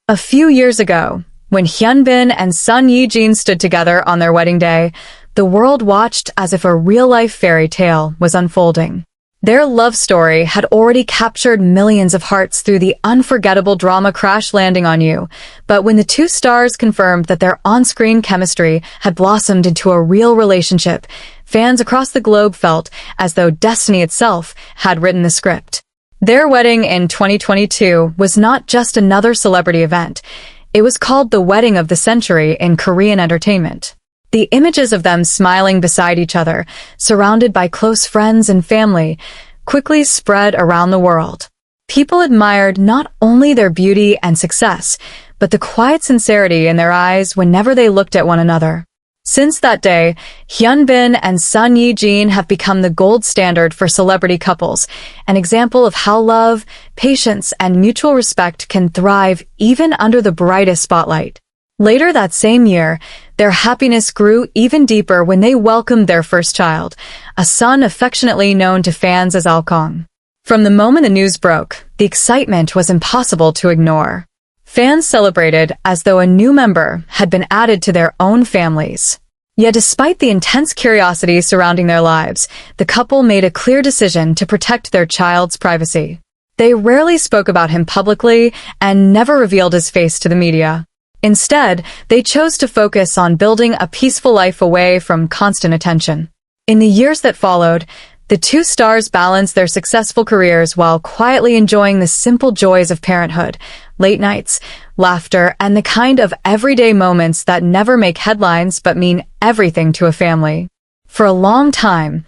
A few years ago, when Hyun and Son Ye Jin stood together on their wedding day, the world watched as if a real-life fairy tale was unfolding. Their love story had already captured millions of hearts through the unforgettable drama Crash Landing on You, but when the two stars confirmed that their on-screen chemistry had blossomed into a real relationship, fans across the globe felt as though destiny itself had written the script. Their wedding in 2022 was not just another celebrity event. It was called the wedding of the century in Korean entertainment. The images of them smiling beside each other, surrounded by close friends and family, quickly spread around the world. People admired not only their beauty and success, but the quiet sincerity in their eyes whenever they looked at one another. Since that day, Hyun and Son Ye Jin have become the gold standard for celebrity couples, an example of how love, patience, and mutual respect can thrive even under the brightest spotlight. Later that same year, their happiness grew even deeper when they welcomed their first child, a son affectionately known to fans as Alkong. From the moment the news broke, the excitement was impossible to ignore. Fans celebrated as though a new member had been added to their own families. Yet despite the intense curiosity surrounding their lives, the couple made a clear decision to protect their child's privacy. They rarely spoke about him publicly and never revealed his face to the media. Instead, they chose to focus on building a peaceful life away from constant attention. In the years that followed, the two stars balanced their successful careers while quietly enjoying the simple joys of parenthood, late nights, laughter, and the kind of everyday moments that never make headlines but mean everything to a family. For a long time,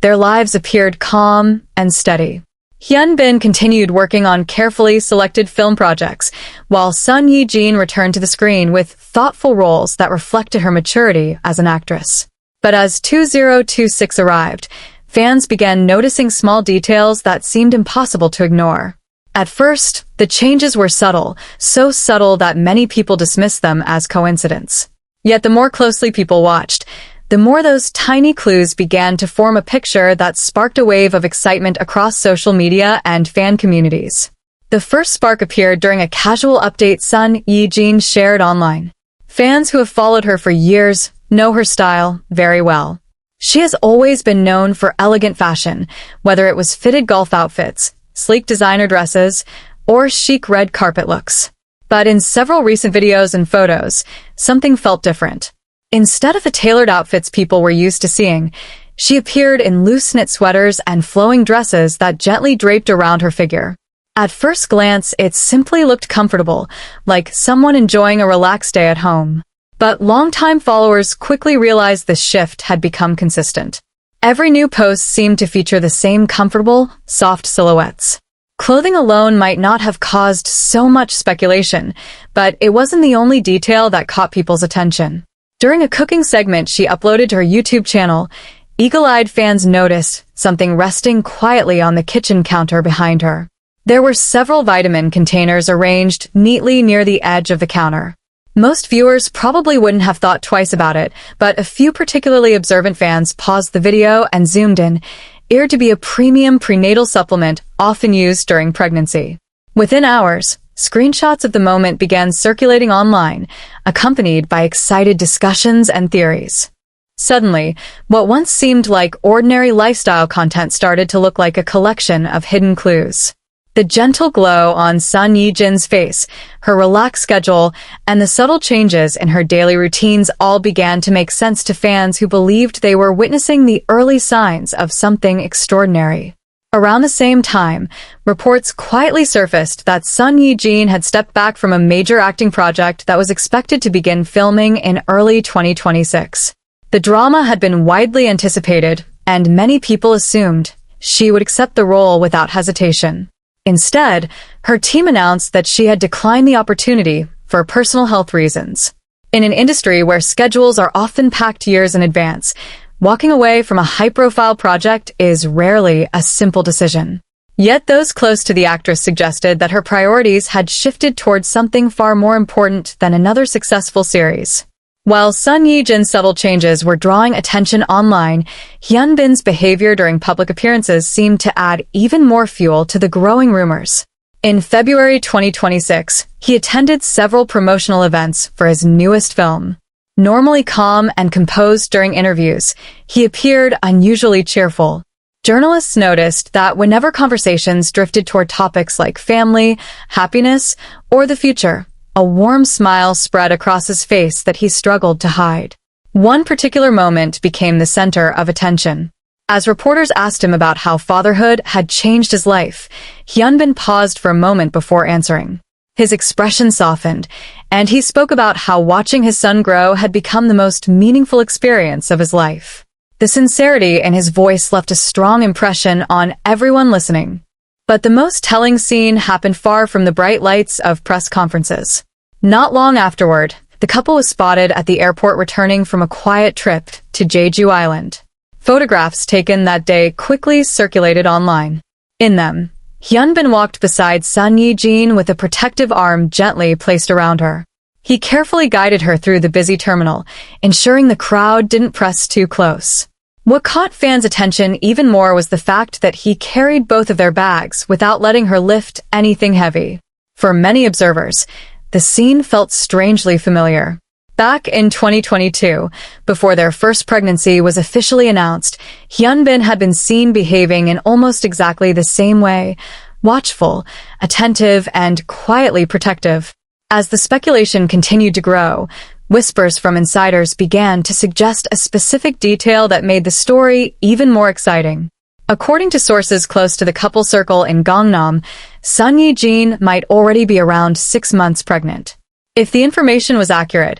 their lives appeared calm and steady. Hyun continued working on carefully selected film projects, while Son Ye Jin returned to the screen with thoughtful roles that reflected her maturity as an actress. But as 2026 arrived, fans began noticing small details that seemed impossible to ignore. At first, the changes were subtle, so subtle that many people dismissed them as coincidence. Yet the more closely people watched, the more those tiny clues began to form a picture that sparked a wave of excitement across social media and fan communities. The first spark appeared during a casual update Son Ye Jin shared online. Fans who have followed her for years know her style very well. She has always been known for elegant fashion, whether it was fitted golf outfits, sleek designer dresses, or chic red carpet looks. But in several recent videos and photos, something felt different. Instead of the tailored outfits people were used to seeing, she appeared in loose knit sweaters and flowing dresses that gently draped around her figure. At first glance, it simply looked comfortable, like someone enjoying a relaxed day at home. But longtime followers quickly realized this shift had become consistent. Every new post seemed to feature the same comfortable, soft silhouettes. Clothing alone might not have caused so much speculation, but it wasn't the only detail that caught people's attention. During a cooking segment she uploaded to her YouTube channel, eagle-eyed fans noticed something resting quietly on the kitchen counter behind her. There were several vitamin containers arranged neatly near the edge of the counter. Most viewers probably wouldn't have thought twice about it, but a few particularly observant fans paused the video and zoomed in, aired to be a premium prenatal supplement often used during pregnancy. Within hours, screenshots of the moment began circulating online, accompanied by excited discussions and theories. Suddenly, what once seemed like ordinary lifestyle content started to look like a collection of hidden clues. The gentle glow on Son Ye Jin's face, her relaxed schedule, and the subtle changes in her daily routines all began to make sense to fans who believed they were witnessing the early signs of something extraordinary. Around the same time, reports quietly surfaced that Son Ye Jin had stepped back from a major acting project that was expected to begin filming in early 2026. The drama had been widely anticipated, and many people assumed she would accept the role without hesitation. Instead, her team announced that she had declined the opportunity for personal health reasons. In an industry where schedules are often packed years in advance, walking away from a high-profile project is rarely a simple decision. Yet those close to the actress suggested that her priorities had shifted towards something far more important than another successful series. While Son Ye Jin's subtle changes were drawing attention online, Hyun behavior during public appearances seemed to add even more fuel to the growing rumors. In February 2026, he attended several promotional events for his newest film. Normally calm and composed during interviews, he appeared unusually cheerful. Journalists noticed that whenever conversations drifted toward topics like family, happiness, or the future, a warm smile spread across his face that he struggled to hide. One particular moment became the center of attention. As reporters asked him about how fatherhood had changed his life, Hyun paused for a moment before answering. His expression softened, and he spoke about how watching his son grow had become the most meaningful experience of his life. The sincerity in his voice left a strong impression on everyone listening. But the most telling scene happened far from the bright lights of press conferences. Not long afterward, the couple was spotted at the airport returning from a quiet trip to Jeju Island. Photographs taken that day quickly circulated online. In them, Hyun walked beside Son Ye Jin with a protective arm gently placed around her. He carefully guided her through the busy terminal, ensuring the crowd didn't press too close. What caught fans' attention even more was the fact that he carried both of their bags without letting her lift anything heavy. For many observers, the scene felt strangely familiar. Back in 2022, before their first pregnancy was officially announced, Hyun had been seen behaving in almost exactly the same way, watchful, attentive, and quietly protective. As the speculation continued to grow, whispers from insiders began to suggest a specific detail that made the story even more exciting. According to sources close to the couple circle in Gangnam, Son Ye Jin might already be around 6 months pregnant. If the information was accurate,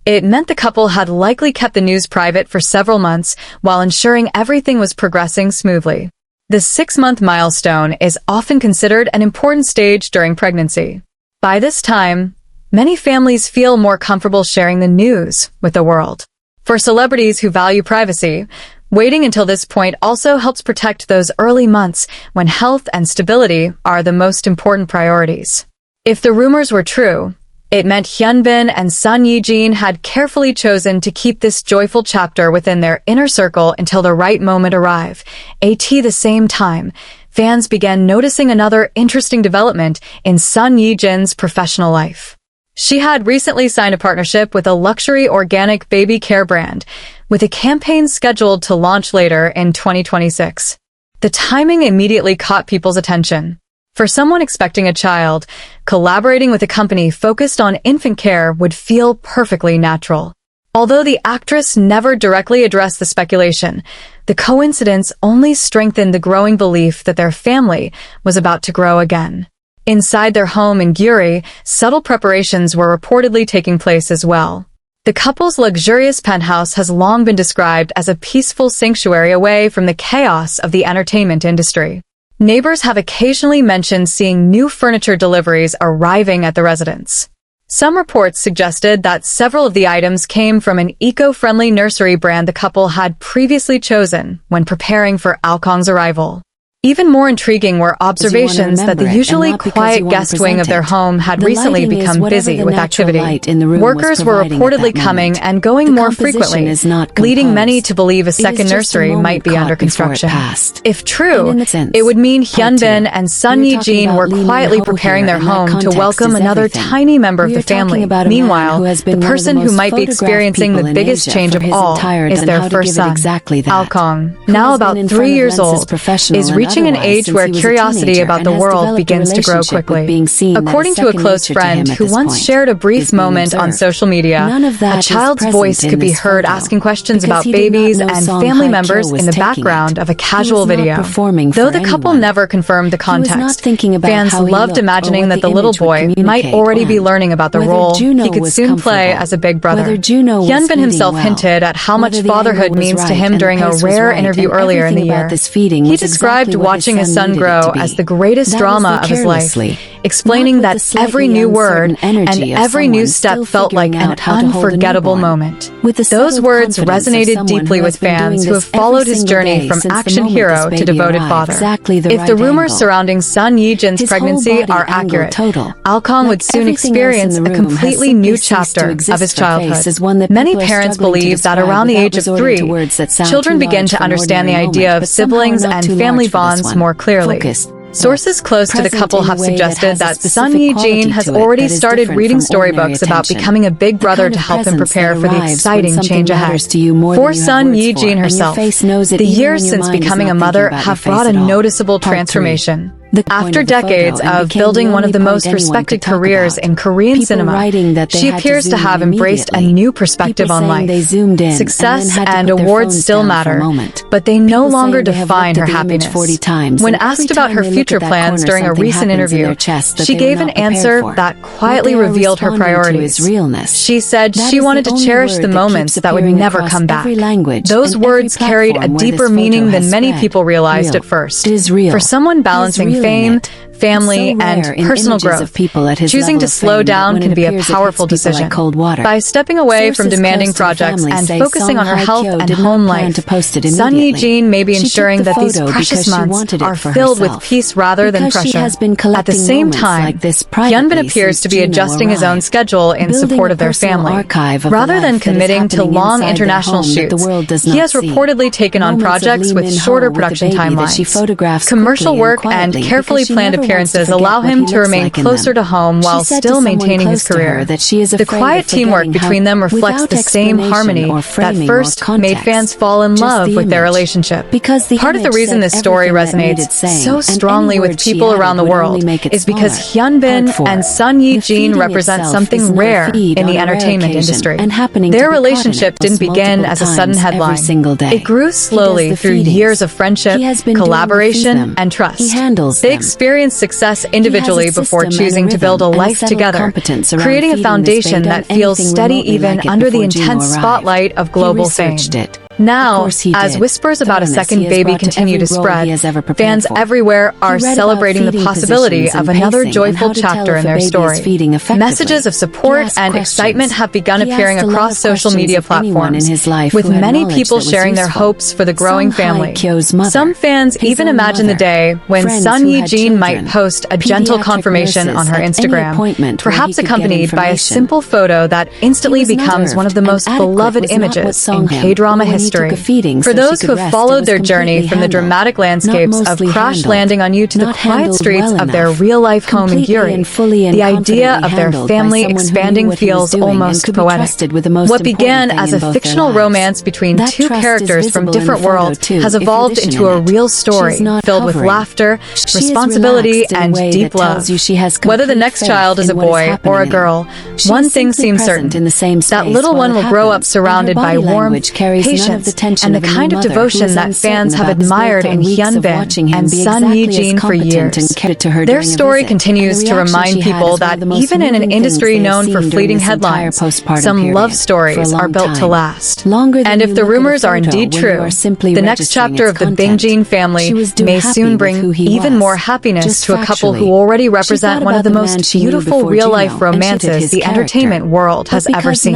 it meant the couple had likely kept the news private for several months while ensuring everything was progressing smoothly. The 6-month milestone is often considered an important stage during pregnancy. By this time, many families feel more comfortable sharing the news with the world. For celebrities who value privacy, waiting until this point also helps protect those early months when health and stability are the most important priorities. If the rumors were true, it meant Hyun and Son Ye Jin had carefully chosen to keep this joyful chapter within their inner circle until the right moment arrived. At the same time, fans began noticing another interesting development in Son Ye Jin's professional life. She had recently signed a partnership with a luxury organic baby care brand, with a campaign scheduled to launch later in 2026. The timing immediately caught people's attention. For someone expecting a child, collaborating with a company focused on infant care would feel perfectly natural. Although the actress never directly addressed the speculation, the coincidence only strengthened the growing belief that their family was about to grow again. Inside their home in Guri, subtle preparations were reportedly taking place as well. The couple's luxurious penthouse has long been described as a peaceful sanctuary away from the chaos of the entertainment industry. Neighbors have occasionally mentioned seeing new furniture deliveries arriving at the residence. Some reports suggested that several of the items came from an eco-friendly nursery brand the couple had previously chosen when preparing for Alkong's arrival. Even more intriguing were observations that the usually quiet guest wing of their home had recently become busy with activity. Workers were reportedly coming and going more frequently, leading many to believe a second nursery might be under construction. If true, it would mean Hyun and Son Ye Jin were quietly preparing their home to welcome another tiny member of the family. Meanwhile, the person who might be experiencing the biggest change of all is their first son, Alkong, now about 3 years old, is reaching an age where curiosity about the world begins to grow quickly. According to a close friend who once shared a brief moment on social media, a child's voice could be heard asking questions about babies and family members in the background of a casual video. Though the couple never confirmed the context, fans loved imagining that the little boy might already be learning about the role he could soon play as a big brother. Hyun himself hinted at how much fatherhood means to him during a rare interview earlier in the year. He described watching his son grow as the greatest drama of his life, explaining that every new word and every new step felt like an unforgettable moment. Those words resonated deeply with fans who have followed his journey from action hero to devoted father. If the rumors surrounding Son Ye Jin's pregnancy are accurate, Alkong would soon experience a completely new chapter of his childhood. Many parents believe that around the age of 3, children begin to understand the idea of siblings and family bonds more clearly. Sources close to the couple have suggested that Son Ye Jin has already started reading storybooks about becoming a big brother to help him prepare for the exciting change ahead. For Son Ye Jin herself, the years since becoming a mother have brought a noticeable transformation. After decades of building one of the most respected careers in Korean cinema, she appears to have embraced a new perspective on life. Success and awards still matter, but they no longer define her happiness. When asked about her future plans during a recent interview, she gave an answer that quietly revealed her priorities. She said she wanted to cherish the moments that would never come back. Those words carried a deeper meaning than many people realized at first. For someone balancing fame, family, and personal growth, choosing to slow down can be a powerful decision. By stepping away from demanding projects and focusing on her health and home life, Son Ye Jin may be ensuring that these precious months are filled with peace rather than pressure. At the same time, Hyun Bin appears to be adjusting his own schedule in support of their family. Rather than committing to long international shoots, he has reportedly taken on projects with shorter production timelines. Commercial work and carefully planned appearances allow him to remain closer to home while still maintaining his career. The quiet teamwork between them reflects the same harmony that first made fans fall in love with their relationship. Part of the reason this story resonates so strongly with people around the world is because Hyun Bin and Son Ye Jin represent something rare in the entertainment industry. Their relationship didn't begin as a sudden headline. It grew slowly through years of friendship, collaboration, and trust. They experienced success individually before choosing to build a life together, creating a foundation that feels steady even under the intense spotlight of global fame. Now, as whispers about a second baby continue to spread, fans everywhere are celebrating the possibility of another joyful chapter in their story. Messages of support and excitement have begun appearing across social media platforms, with many people sharing their hopes for the growing family. Some fans even imagine the day when Son Ye Jin might post a gentle confirmation on her Instagram, perhaps accompanied by a simple photo that instantly becomes one of the most beloved images in K-drama history. For those who have followed their journey from the dramatic landscapes of Crash Landing on You to the quiet streets of their real-life home in Guri, the idea of their family expanding feels almost poetic. What began as a fictional romance between two characters from different worlds has evolved into a real story filled with laughter, responsibility, and deep love. Whether the next child is a boy or a girl, one thing seems certain: that little one will grow up surrounded by warmth, patience, and the kind of devotion that fans have admired in Hyun Bin and Son Ye Jin for years. Their story continues to remind people that even in an industry known for fleeting headlines, some love stories are built to last. And if the rumors are indeed true, the next chapter of the Bingjin family may soon bring even more happiness to a couple who already represent one of the most beautiful real-life romances the entertainment world has ever seen.